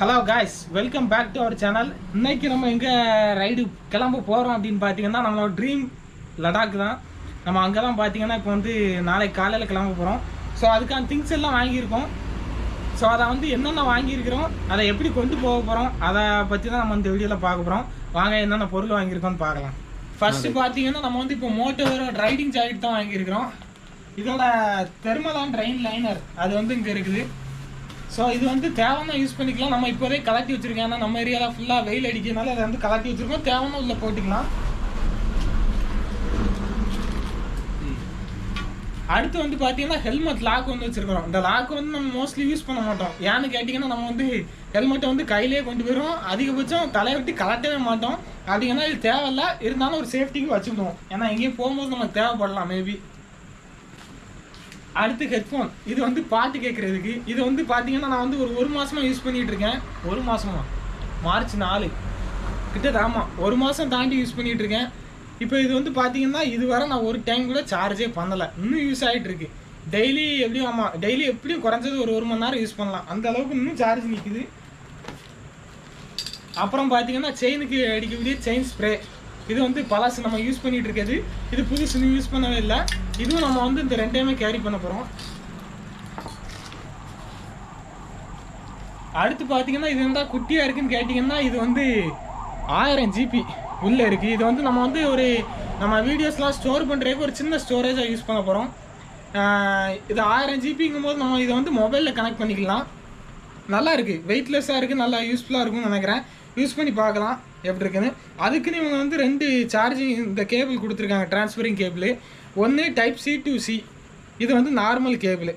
Hello guys, welcome back to our channel. இன்னைக்கு நம்ம எங்கே ரைடு கிளம்ப போகிறோம் அப்படின்னு பார்த்தீங்கன்னா நம்மளோட ட்ரீம் லடாக் தான். நம்ம அங்கே தான் பார்த்தீங்கன்னா இப்போ வந்து நாளைக்கு காலையில் கிளம்ப போகிறோம். ஸோ அதுக்கான திங்ஸ் எல்லாம் வாங்கியிருக்கோம். ஸோ அதை வந்து என்னென்ன வாங்கியிருக்கிறோம், அதை எப்படி கொண்டு போக போகிறோம், அதை பற்றி தான் நம்ம இந்த வீடியோவில் பார்க்க போகிறோம். வாங்க என்னென்ன பொருள் வாங்கியிருக்கோம்னு பார்க்கலாம். ஃபஸ்ட்டு பார்த்தீங்கன்னா நம்ம வந்து இப்போ மோட்டோவோட ரைடிங் ஜாக்கெட் தான் வாங்கியிருக்கிறோம். இதோட தெர்மலான் ட்ரெயின் லைனர் அது வந்து இங்கே இருக்குது. ஸோ இது வந்து தேவைன்னா யூஸ் பண்ணிக்கலாம். நம்ம இப்போதே கலட்டி வச்சுருக்கோம். ஏன்னா நம்ம ஏரியாவில் ஃபுல்லாக வெயில் அடிக்கிறதுனால அதை வந்து கலட்டி வச்சுருக்கோம். தேவைன்னா உள்ள போட்டுக்கலாம். அடுத்து வந்து பார்த்தீங்கன்னா ஹெல்மெட் லாக் வந்து வச்சுருக்கிறோம். இந்த லாக் வந்து நம்ம மோஸ்ட்லி யூஸ் பண்ண மாட்டோம். ஏன்னு கேட்டிங்கன்னா நம்ம வந்து ஹெல்மெட்டை வந்து கையிலே கொண்டு போயிடும். அதிகபட்சம் தலையை விட்டு கலட்டவே மாட்டோம். அப்படிங்கன்னா இது தேவையில்லை, இருந்தாலும் ஒரு சேஃப்டிக்கு வச்சுக்கிடுவோம். ஏன்னா எங்கேயும் போகும்போது நமக்கு தேவைப்படலாம் மேபி. அடுத்து ஹெட்ஃபோன், இது வந்து பாட்டு கேட்குறதுக்கு. இது வந்து பார்த்தீங்கன்னா நான் வந்து ஒரு மாதமாக யூஸ் பண்ணிகிட்டு இருக்கேன். ஒரு மாதமா, மார்ச் 4 கிட்ட ஆமாம், ஒரு மாதம் தாண்டி யூஸ் பண்ணிகிட்டு இருக்கேன். இப்போ இது வந்து பார்த்தீங்கன்னா இதுவரை நான் ஒரு டைம் கூட சார்ஜே பண்ணலை. இன்னும் யூஸ் ஆகிட்டு இருக்கு. டெய்லி எப்படியும் டெய்லி எப்படியும் குறைஞ்சது ஒரு மணி நேரம் யூஸ் பண்ணலாம். அந்த அளவுக்கு இன்னும் சார்ஜ் நிற்குது. அப்புறம் பார்த்தீங்கன்னா செயினுக்கு அடிக்கக்கூடிய செயின் ஸ்ப்ரே. இது வந்து பழசு நம்ம யூஸ் பண்ணிகிட்டு இருக்கிறது. இது புதுசு யூஸ் பண்ணவே இல்லை. இதுவும் நம்ம வந்து இந்த ரெண்டையுமே கேரி பண்ண போகிறோம். அடுத்து பார்த்தீங்கன்னா இது வந்து குட்டியாக இருக்குதுன்னு கேட்டிங்கன்னா இது வந்து 1000 GB உள்ளே இருக்குது. இது வந்து நம்ம வந்து நம்ம வீடியோஸ்லாம் ஸ்டோர் பண்ணுறதுக்கு ஒரு சின்ன ஸ்டோரேஜாக யூஸ் பண்ண போகிறோம். இது 1000 GBங்கும் போது நம்ம இதை வந்து மொபைலில் கனெக்ட் பண்ணிக்கலாம். நல்லா இருக்குது, வெயிட்லெஸ்ஸாக இருக்குது, நல்லா யூஸ்ஃபுல்லாக இருக்கும்னு நினைக்கிறேன். யூஸ் பண்ணி பார்க்கலாம் எப்படி இருக்குன்னு. அதுக்குன்னு இவங்க வந்து 2 சார்ஜிங் இந்த கேபிள் கொடுத்துருக்காங்க, டிரான்ஸ்ஃபரிங் கேபிள். ஒன்று டைப் C to C, இது வந்து நார்மல் கேபிள்.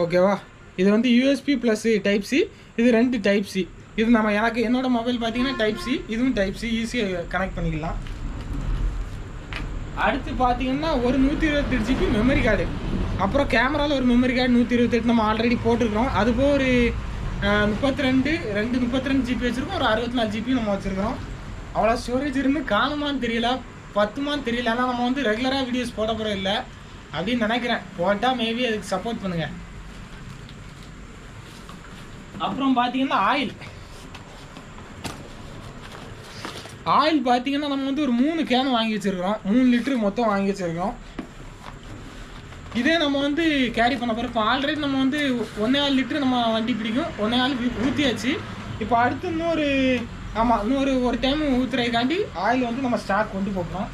ஓகேவா, இது வந்து USB ப்ளஸ் டைப் C, இது 2 டைப் C. இது நம்ம என்னோடய மொபைல் பார்த்தீங்கன்னா டைப் C, இதுவும் டைப் C, ஈஸியாக கனெக்ட் பண்ணிக்கலாம். அடுத்து பார்த்தீங்கன்னா ஒரு 128 GB மெமரி கார்டு. அப்புறம் கேமராவில் ஒரு மெமரி கார்டு 128 நம்ம ஆல்ரெடி போட்டிருக்கிறோம். அதுபோல் ஒரு 32 GB வச்சுருக்கோம். ஒரு 64 GB நம்ம வச்சுருக்கிறோம். அவ்வளோ ஸ்டோரேஜ் இருந்து காணுமான்னு தெரியல, பத்துமான்னு தெரியல. ஆனால் நம்ம வந்து ரெகுலராக வீடியோஸ் போட போகிற இல்லை அப்படின்னு நினைக்கிறேன். போட்டால் மேபி அதுக்கு சப்போர்ட் பண்ணுங்கள். அப்புறம் பார்த்தீங்கன்னா ஆயில் பார்த்தீங்கன்னா நம்ம வந்து ஒரு 3 கேன் வாங்கி வச்சுருக்கிறோம். 3 லிட்டரு மொத்தம் வாங்கி வச்சுருக்கோம். இதே நம்ம வந்து கேரி பண்ண போகிறோம். இப்போ ஆல்ரெடி நம்ம வந்து 1.4 லிட்டரு நம்ம வண்டி பிடிக்கும். 1.4 ஊற்றியாச்சு. இப்போ அடுத்து இன்னொரு டைம் ஊற்றுறதுக்காண்டி ஆயில் வந்து நம்ம ஸ்டாக் கொண்டு போகிறோம்.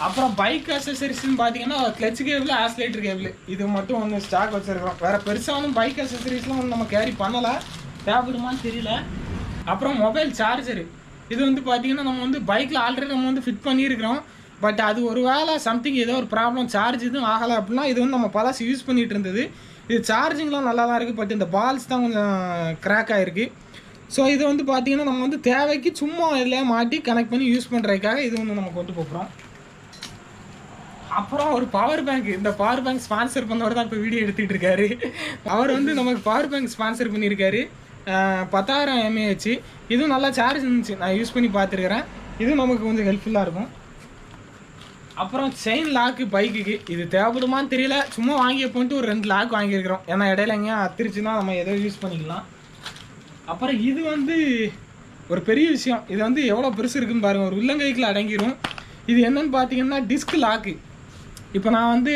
அப்புறம் பைக் அசசரிஸ்ன்னு பார்த்தீங்கன்னா கிளச் கேபிள், ஆக்சிலேட்டர் கேபிள், இது மட்டும் வந்து ஸ்டாக் வச்சுருக்கிறோம். வேறு பெருசாக பைக் அசசரிஸ்லாம் வந்து நம்ம கேரி பண்ணலை, தேவைப்படுமான்னு தெரியல. அப்புறம் மொபைல் சார்ஜரு, இது வந்து பார்த்தீங்கன்னா நம்ம வந்து பைக்கில் ஆல்ரெடி நம்ம வந்து ஃபிட் பண்ணியிருக்கிறோம். பட் அது ஒரு வேளை சம்திங் ஏதோ ஒரு ப்ராப்ளம், சார்ஜ் இதுவும் ஆகலை அப்படின்னா இது வந்து நம்ம பழசு யூஸ் பண்ணிகிட்டு இருந்தது. இது சார்ஜிங்லாம் நல்லா தான் இருக்குது. பட் இந்த பால்ஸ் தான் கொஞ்சம் கிராக் ஆகிருக்கு. ஸோ இது வந்து பார்த்திங்கன்னா நம்ம வந்து தேவைக்கு சும்மா இதில் மாட்டி கனெக்ட் பண்ணி யூஸ் பண்ணுறதுக்காக இது வந்து நம்ம கொண்டு போகிறோம். அப்புறம் ஒரு பவர் பேங்க். இந்த பவர் பேங்க் ஸ்பான்சர் பண்ணவர் தான் இப்போ வீடியோ எடுத்துகிட்டு இருக்காரு. அவர் வந்து நமக்கு பவர் பேங்க் ஸ்பான்சர் பண்ணியிருக்காரு. 10,000 mAh. இதுவும் நல்லா சார்ஜ் இருந்துச்சு, நான் யூஸ் பண்ணி பார்த்துருக்கிறேன். இதுவும் நமக்கு கொஞ்சம் ஹெல்ப்ஃபுல்லாக இருக்கும். அப்புறம் செயின் லாக்கு பைக்குக்கு, இது தேவைப்படுமான்னு தெரியல, சும்மா வாங்கி போட்டு ஒரு 2 லாக் வாங்கியிருக்கிறோம். ஏன்னா இடையில எங்கேயா அத்திருச்சுன்னா நம்ம எதோ யூஸ் பண்ணிக்கலாம். அப்புறம் இது வந்து ஒரு பெரிய விஷயம். இது வந்து எவ்வளோ பெருசு இருக்குன்னு பாருங்கள், ஒரு உள்ளங்கைக்குள்ள அடங்கிடும். இது என்னன்னு பார்த்தீங்கன்னா டிஸ்க் லாக்கு. இப்போ நான் வந்து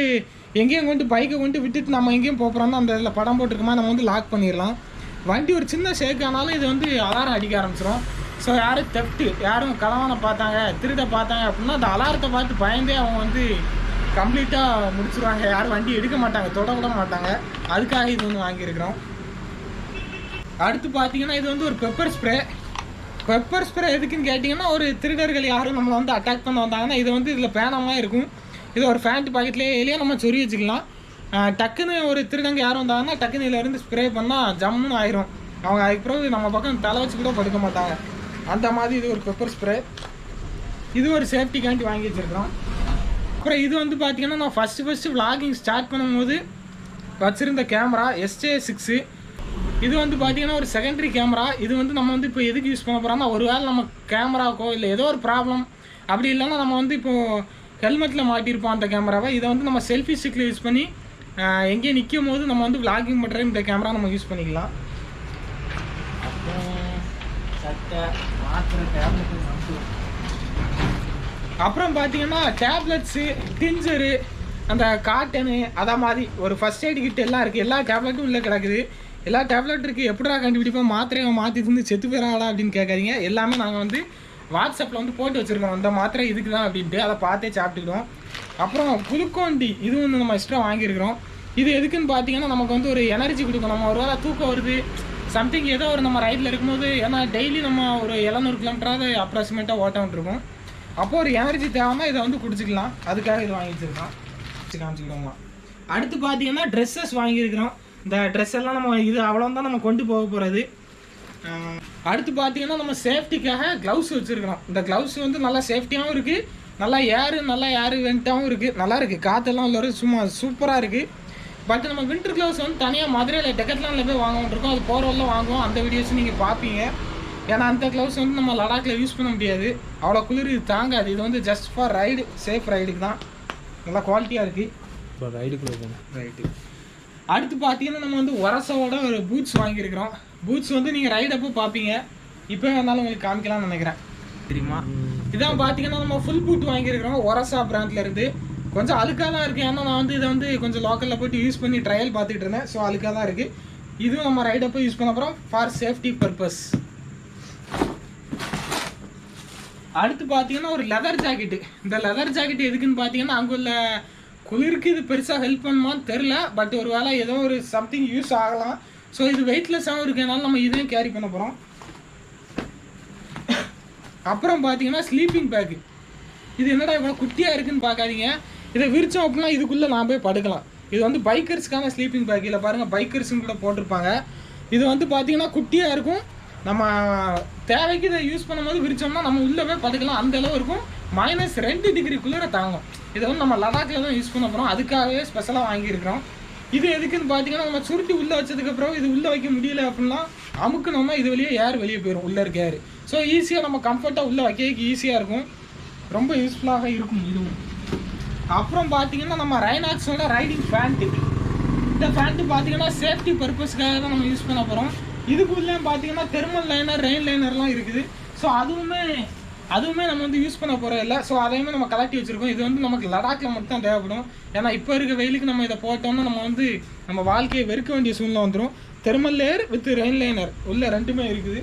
எங்கேயும் கொண்டு பைக்கை கொண்டு விட்டுட்டு நம்ம எங்கேயும் போகிறோம்னா அந்த இதில் படம் போட்டுருக்கோமா நம்ம வந்து லாக் பண்ணிடலாம். வண்டி ஒரு சின்ன ஷேக் ஆனாலும் இது வந்து அலாரம் அடிக்க ஆரம்பிச்சிடும். ஸோ யாரும் யாரும் களவான பார்த்தாங்க, திருட பார்த்தாங்க அப்படின்னா அந்த அலாரத்தை பார்த்து பயந்தே அவங்க வந்து கம்ப்ளீட்டாக முடிச்சுருவாங்க. யாரும் வண்டி எடுக்க மாட்டாங்க, தொடக்கூட மாட்டாங்க. அதுக்காக இது வந்து வாங்கியிருக்கிறோம். அடுத்து பார்த்தீங்கன்னா இது வந்து ஒரு பெப்பர் ஸ்ப்ரே எதுக்குன்னு கேட்டிங்கன்னா ஒரு திருடர்கள் யாரும் நம்மளை வந்து அட்டாக் பண்ண வந்தாங்கன்னா இது வந்து இதில் பேனமாக இருக்கும். இது ஒரு ஃபேண்ட் பாக்கெட்லேயே நம்ம சொறி வச்சுக்கலாம். டக்குன்னு ஒரு திருடங்க யாரும் வந்தாங்கன்னா டக்குன்னு இதிலேருந்து ஸ்ப்ரே பண்ணால் ஜம்முன்னு ஆயிரும். அவங்க அதுக்கு பிறகு நம்ம பக்கம் தலை வச்சு கூட படுக்க மாட்டாங்க. அந்த மாதிரி இது ஒரு பெப்பர் ஸ்ப்ரே. இது ஒரு சேஃப்டிக்காண்டி வாங்கி வச்சுருக்கிறோம். அப்புறம் இது வந்து பார்த்திங்கன்னா நான் ஃபஸ்ட்டு விளாகிங் ஸ்டார்ட் பண்ணும்போது வச்சுருந்த கேமரா SJ6. இது வந்து பார்த்திங்கன்னா ஒரு செகண்டரி கேமரா. இது வந்து நம்ம வந்து இப்போ எதுக்கு யூஸ் பண்ண போகிறோம்னா ஒரு வேளை நம்ம கேமராக்கோ இல்லை ஏதோ ஒரு ப்ராப்ளம் அப்படி இல்லைன்னா நம்ம வந்து இப்போது ஹெல்மெட்டில் மாட்டியிருப்போம் அந்த கேமராவை. இதை வந்து நம்ம செல்ஃபி ஸ்டிக்கில் யூஸ் பண்ணி எங்கேயும் நிற்கும் போது நம்ம வந்து விளாகிங் பண்ணுற இந்த கேமரா நம்ம யூஸ் பண்ணிக்கலாம். சட்டை மாத்திரை டேப்லெட்டு அப்புறம் பார்த்தீங்கன்னா டேப்லெட்ஸு டிஞ்சரு அந்த காட்டனு அதை மாதிரி ஒரு ஃபஸ்ட் எய்டு கிட்ட எல்லாம் இருக்குது. எல்லா டேப்லெட்டும் உள்ளே கிடக்குது. எல்லா டேப்லெட் இருக்குது. எப்படா கண்டுபிடிப்போம் மாத்திரையை மாற்றி தந்து செத்து போயிடலாம் அப்படின்னு கேட்காதீங்க. எல்லாமே நாங்கள் வந்து வாட்ஸ்அப்பில் வந்து போட்டு வச்சுருக்கோம். அந்த மாத்திரை இதுக்கு தான் அப்படின்ட்டு அதை பார்த்தே சாப்பிட்டுக்கிடுவோம். அப்புறம் குளுக்கோண்டி இது வந்து நம்ம எக்ஸ்ட்ரா வாங்கியிருக்கிறோம். இது எதுக்குன்னு பார்த்தீங்கன்னா நமக்கு வந்து ஒரு எனர்ஜி கொடுக்கும். நம்ம ஒரு வேளை தூக்கம் வருது சம்திங் ஏதோ ஒரு நம்ம ரைடில் இருக்கும்போது, ஏன்னா டெய்லி நம்ம ஒரு 700 கிலோமீட்டராவது அப்ராக்சிமேட்டாக ஓட்ட விட்டுருக்கோம். அப்போது ஒரு எனர்ஜி தேவைன்னா இதை வந்து குடிச்சிக்கலாம். அதுக்காக இது வாங்கி வச்சுருக்கோம். காமிச்சிக்கிடுவோம். அடுத்து பார்த்தீங்கன்னா ட்ரெஸ்ஸஸ் வாங்கியிருக்கிறோம். இந்த ட்ரெஸ் எல்லாம் நம்ம இது அவ்வளோதான் நம்ம கொண்டு போக போகிறது. அடுத்து பார்த்தீங்கன்னா நம்ம சேஃப்டிக்காக க்ளவுஸ் வச்சுருக்கிறோம். இந்த க்ளவுஸ் வந்து நல்லா சேஃப்டியாகவும் இருக்குது, நல்லா ஏர் வெண்ட்டாகவும் இருக்குது. நல்லா இருக்குது, காற்றெல்லாம் உள்ள சும்மா சூப்பராக இருக்குது. பட் நம்ம வின்டர் க்ளவுஸ் வந்து தனியாக மதுரையில் டெக்கத்லானில் போய் வாங்கிட்டுருக்கோம். அது போகிற வரலாம் வாங்குவோம். அந்த வீடியோஸும் நீங்கள் பார்ப்பீங்க. ஏன்னா அந்த க்ளவுஸ் வந்து நம்ம லடாக்கில் யூஸ் பண்ண முடியாது, அவ்வளோ குளிர் இது தாங்காது. இது வந்து ஜஸ்ட் ஃபார் ரைடு, சேஃப் ரைடுக்கு தான். நல்லா குவாலிட்டியாக இருக்குது. இப்போ ரைடுக்குள்ளே போகணும். ரைட்டு. அடுத்து பார்த்தீங்கன்னா நம்ம வந்து ஒரசோட ஒரு பூட்ஸ் வாங்கியிருக்கிறோம். பூட்ஸ் வந்து நீங்கள் ரைட் அப்போ பார்ப்பீங்க. இப்போ வேணாலும் உங்களுக்கு காமிக்கலாம்னு நினைக்கிறேன். தெரியுமா? இதான் பார்த்தீங்கன்னா நம்ம ஃபுல் பூட் வாங்கியிருக்கிறோம் ஒரசா பிராண்ட்லேருந்து. கொஞ்சம் அழுக்காக தான் இருக்குது. ஏன்னா நான் வந்து இதை வந்து கொஞ்சம் லோக்கலில் போய்ட்டு யூஸ் பண்ணி ட்ரையல் பார்த்துட்டு இருந்தேன். ஸோ அழுக்காக தான் இருக்குது. இதுவும் நம்ம ரைட் அப்போ யூஸ் பண்ண போகிறோம் ஃபார் சேஃப்டி பர்பஸ். அடுத்து பார்த்தீங்கன்னா ஒரு லெதர் ஜாக்கெட்டு. இந்த லெதர் ஜாக்கெட் எதுக்குன்னு பார்த்தீங்கன்னா அங்கே உள்ள குளிருக்கு இது பெருசாக ஹெல்ப் பண்ணுமான்னு தெரில. பட் ஒரு வேளை ஏதோ ஒரு சம்திங் யூஸ் ஆகலாம். ஸோ இது வெயிட்லெஸ்ஸாகவும் இருக்கனால நம்ம இதையும் கேரி பண்ண போகிறோம். அப்புறம் பார்த்தீங்கன்னா ஸ்லீப்பிங் பேக்கு. இது என்னடா இவ்வளோ குட்டியாக இருக்குதுன்னு பார்க்காதீங்க. இதை விரிச்சோம் அப்படின்னா இதுக்குள்ளே நான் போய் படுக்கலாம். இது வந்து பைக்கர்ஸ்க்கான ஸ்லீப்பிங் பேக். இதில் பாருங்கள் பைக்கர்ஸுன்னு கூட போட்டிருப்பாங்க. இது வந்து பார்த்தீங்கன்னா குட்டியாக இருக்கும். நம்ம தேவைக்கு இதை யூஸ் பண்ணும்போது விரிச்சோம்னா நம்ம உள்ளே போய் படுக்கலாம். அந்த அளவு இருக்கும். -2 டிகிரிக்குள்ளே தாங்கும். இதை வந்து நம்ம லடாக்கில் தான் யூஸ் பண்ண போகிறோம். அதுக்காகவே ஸ்பெஷலாக வாங்கியிருக்கிறோம். இது எதுக்குன்னு பார்த்தீங்கன்னா நம்ம சுருட்டி உள்ளே வச்சதுக்கப்புறம் இது உள்ளே வைக்க முடியல அப்படின்னா அமுக்குனோம்னா இது வெளியே ஏர் வெளியே போயிடும். உள்ளே இருக்க ஏர். ஸோ ஈஸியாக நம்ம கம்ஃபர்ட்டாக உள்ளே வைக்கிறதுக்கு ஈஸியாக இருக்கும். ரொம்ப யூஸ்ஃபுல்லாக இருக்கும் இதுவும். அப்புறம் பார்த்தீங்கன்னா நம்ம ரைனாக்ஸோட ரைடிங் பேண்ட்டு. இந்த பேண்ட்டு பார்த்தீங்கன்னா சேஃப்டி பர்பஸ்க்காக தான் நம்ம யூஸ் பண்ண போகிறோம். இதுக்குள்ளே பார்த்தீங்கன்னா தெர்மல் லைனர், ரெயின் லைனர்லாம் இருக்குது. ஸோ அதுவுமே நம்ம வந்து யூஸ் பண்ண போகிறோம் இல்லை. ஸோ அதையுமே நம்ம கலட்டி வச்சுருக்கோம். இது வந்து நமக்கு லடாக்கில் மட்டும் தான் தேவைப்படும். ஏன்னா இப்போ இருக்க வெயிலுக்கு நம்ம இதை போட்டோம்னா நம்ம வந்து நம்ம வாழ்க்கையை வெறுக்க வேண்டிய சூழ்நிலை வந்துடும். Thermal layer with rain liner உள்ள ரெண்டுமே இருக்குது.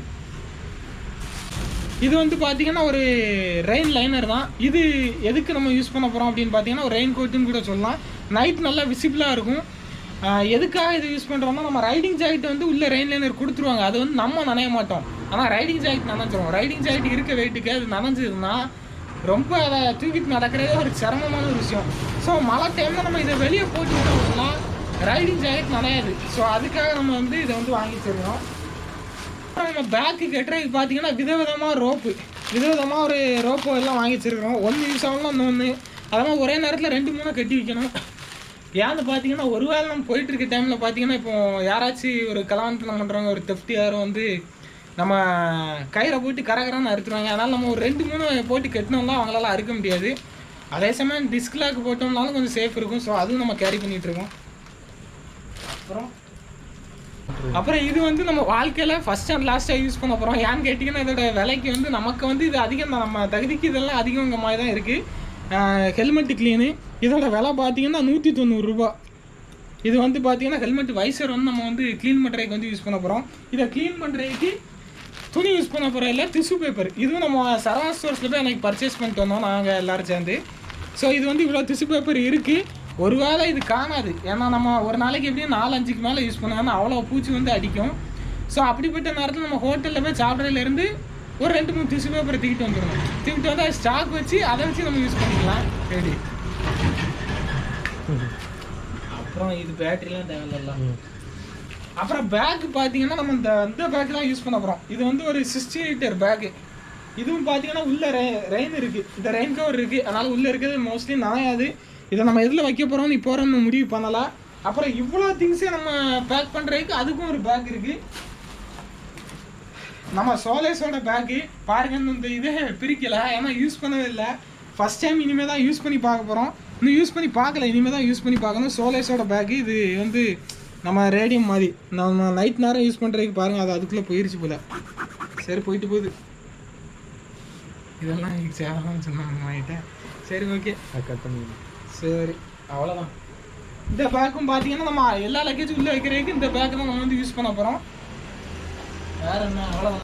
இது வந்து பார்த்தீங்கன்னா ஒரு ரெயின் லைனர் தான். இது எதுக்கு நம்ம யூஸ் பண்ண போகிறோம் அப்படின்னு பார்த்தீங்கன்னா ஒரு ரெயின் கோட்டுன்னு கூட சொல்லலாம். நைட் நல்லா விசிபிளாக இருக்கும். எதுக்காக இது யூஸ் பண்ணுறோம்னா நம்ம ரைடிங் ஜாக்கெட் வந்து உள்ள ரெயின் லைனர் கொடுத்துருவாங்க. அது வந்து நம்ம நனைய மாட்டோம். ஆனால் ரைடிங் ஜாக்கெட் நனைஞ்சிரும். ரைடிங் ஜாக்கெட் இருக்க வெயிட்டுக்கு அது நனைஞ்சதுன்னா ரொம்ப அதை தூக்கிட்டு நடக்கிறதே ஒரு சிரமமான ஒரு விஷயம். ஸோ மழை டைமில் நம்ம இதை வெளியே போட்டு விட்டோம்னா ரைடிங் ஜாக்கெட் நனையாது. ஸோ அதுக்காக நம்ம வந்து இதை வந்து வாங்கி தருவோம். நம்ம பேக்கு கட்டுறதுக்கு பார்த்தீங்கன்னா விதவிதமாக ஒரு ரோப்போ எல்லாம் வாங்கி வச்சுருக்கிறோம். ஒன்று யூஸ் ஆகலாம், இன்னொன்று அதெல்லாம் ஒரே நேரத்தில் 2-3 கட்டி வைக்கணும். ஏன்னு பார்த்தீங்கன்னா ஒரு வேளை நம்ம போயிட்டு இருக்க டைமில் பார்த்தீங்கன்னா இப்போ யாராச்சும் ஒரு கலாவந்தனம் பண்ணுறவங்க, ஒரு தெஃப்ட் யாரும் வந்து நம்ம கயிறை போட்டு கரகரான்னு அறுத்துருவாங்க. அதனால் நம்ம ஒரு 2-3 போட்டு கட்டினோம்னா அவங்களால அறுக்க முடியாது. அதே சமயம் டிஸ்க்லாக் போட்டோம்னாலும் கொஞ்சம் சேஃப் இருக்கும். ஸோ அதுவும் நம்ம கேரி பண்ணிகிட்ருக்கோம். அப்புறம் இது வந்து நம்ம வாழ்க்கையில் ஃபஸ்ட் அண்ட் லாஸ்ட்டாக யூஸ் பண்ண போகிறோம். ஏன்னு கேட்டிங்கன்னா இதோட விலைக்கு வந்து நமக்கு வந்து இது அதிகம் தான். நம்ம தகுதிக்கு இதெல்லாம் அதிகங்க மாதிரி தான் இருக்குது. ஹெல்மெட்டு க்ளீனு இதோட விலை பார்த்தீங்கன்னா 190 ரூபா. இது வந்து பார்த்தீங்கன்னா ஹெல்மெட் வைசர் வந்து நம்ம வந்து க்ளீன் பண்ணுறதுக்கு வந்து யூஸ் பண்ண போகிறோம். இதை க்ளீன் பண்ணுறதுக்கு துணி யூஸ் பண்ண போகிறோம் இல்லை, டிஷ்யூ பேப்பர். இதுவும் நம்ம சரவணா ஸ்டோர்ஸில் போய் எனக்கு பர்ச்சேஸ் பண்ணிட்டு வந்தோம் நாங்கள் எல்லோரும் சேர்ந்து. ஸோ இது வந்து இவ்வளோ டிஷ்யூ பேப்பர் இருக்குது. ஒரு வேளை இது காணாது. ஏன்னா நம்ம ஒரு நாளைக்கு எப்படியும் 4-5க்கு மேலே யூஸ் பண்ணுவோம். அவ்வளோ பூச்சி வந்து அடிக்கும். ஸோ அப்படிப்பட்ட நேரத்தில் நம்ம ஹோட்டலில் போய் சாப்பிட்றதுலேருந்து ஒரு 2-3 டிஷ்யூ பேப்பரை தூக்கிட்டு வந்துடணும். தூக்கிட்டு வந்து அதை ஸ்டாக் வச்சு அதை வச்சு நம்ம யூஸ் பண்ணிக்கலாம். சரி, அப்புறம் இது பேட்டரிலாம் தேவையில்ல. அப்புறம் பேக்கு பார்த்தீங்கன்னா நம்ம இந்த பேக் தான் யூஸ் பண்ண போகிறோம். இது வந்து ஒரு 60 லிட்டர் பேக்கு. இதுவும் பார்த்தீங்கன்னா உள்ளே ரெயின் இருக்குது. இந்த ரெயின் கவர் இருக்குது. அதனால் உள்ளே இருக்கிறது மோஸ்ட்லி நனையாது. இதை நம்ம எதில் வைக்க போகிறோம்னு இப்போ நம்ம முடிவு பண்ணலாம். அப்புறம் இவ்வளோ திங்ஸை நம்ம பேக் பண்ணுறதுக்கு அதுக்கும் ஒரு பேக் இருக்குது. நம்ம சோலேஸோட பேக்கு பாருங்க. இந்த இதே பிரிக்கலை, ஏன்னா யூஸ் பண்ணவே இல்லை. ஃபஸ்ட் டைம் இனிமேல் தான் யூஸ் பண்ணி பார்க்க போகிறோம். இன்னும் யூஸ் பண்ணி பார்க்கல, இனிமேல் தான் யூஸ் பண்ணி பார்க்கணும். சோலேஸோட பேக்கு இது வந்து நம்ம ரேடியம் மாதிரி நம்ம நைட் நேரம் யூஸ் பண்ணுறதுக்கு பாருங்கள், அது அதுக்குள்ளே போயிடுச்சு போல். சரி போயிட்டு போகுது. இதெல்லாம் சேவலாம் சொன்னாங்க வாங்கிட்டேன். சரி ஓகே கட் பண்ணி. சரி அவ்வளோதான். இந்த பேக்கும் பார்த்தீங்கன்னா நம்ம எல்லா லக்கேஜும் உள்ளே வைக்கிறதுக்கு இந்த பேக்கு தான் நம்ம வந்து யூஸ் பண்ண போகிறோம். வேறு என்ன, அவ்வளோதான்.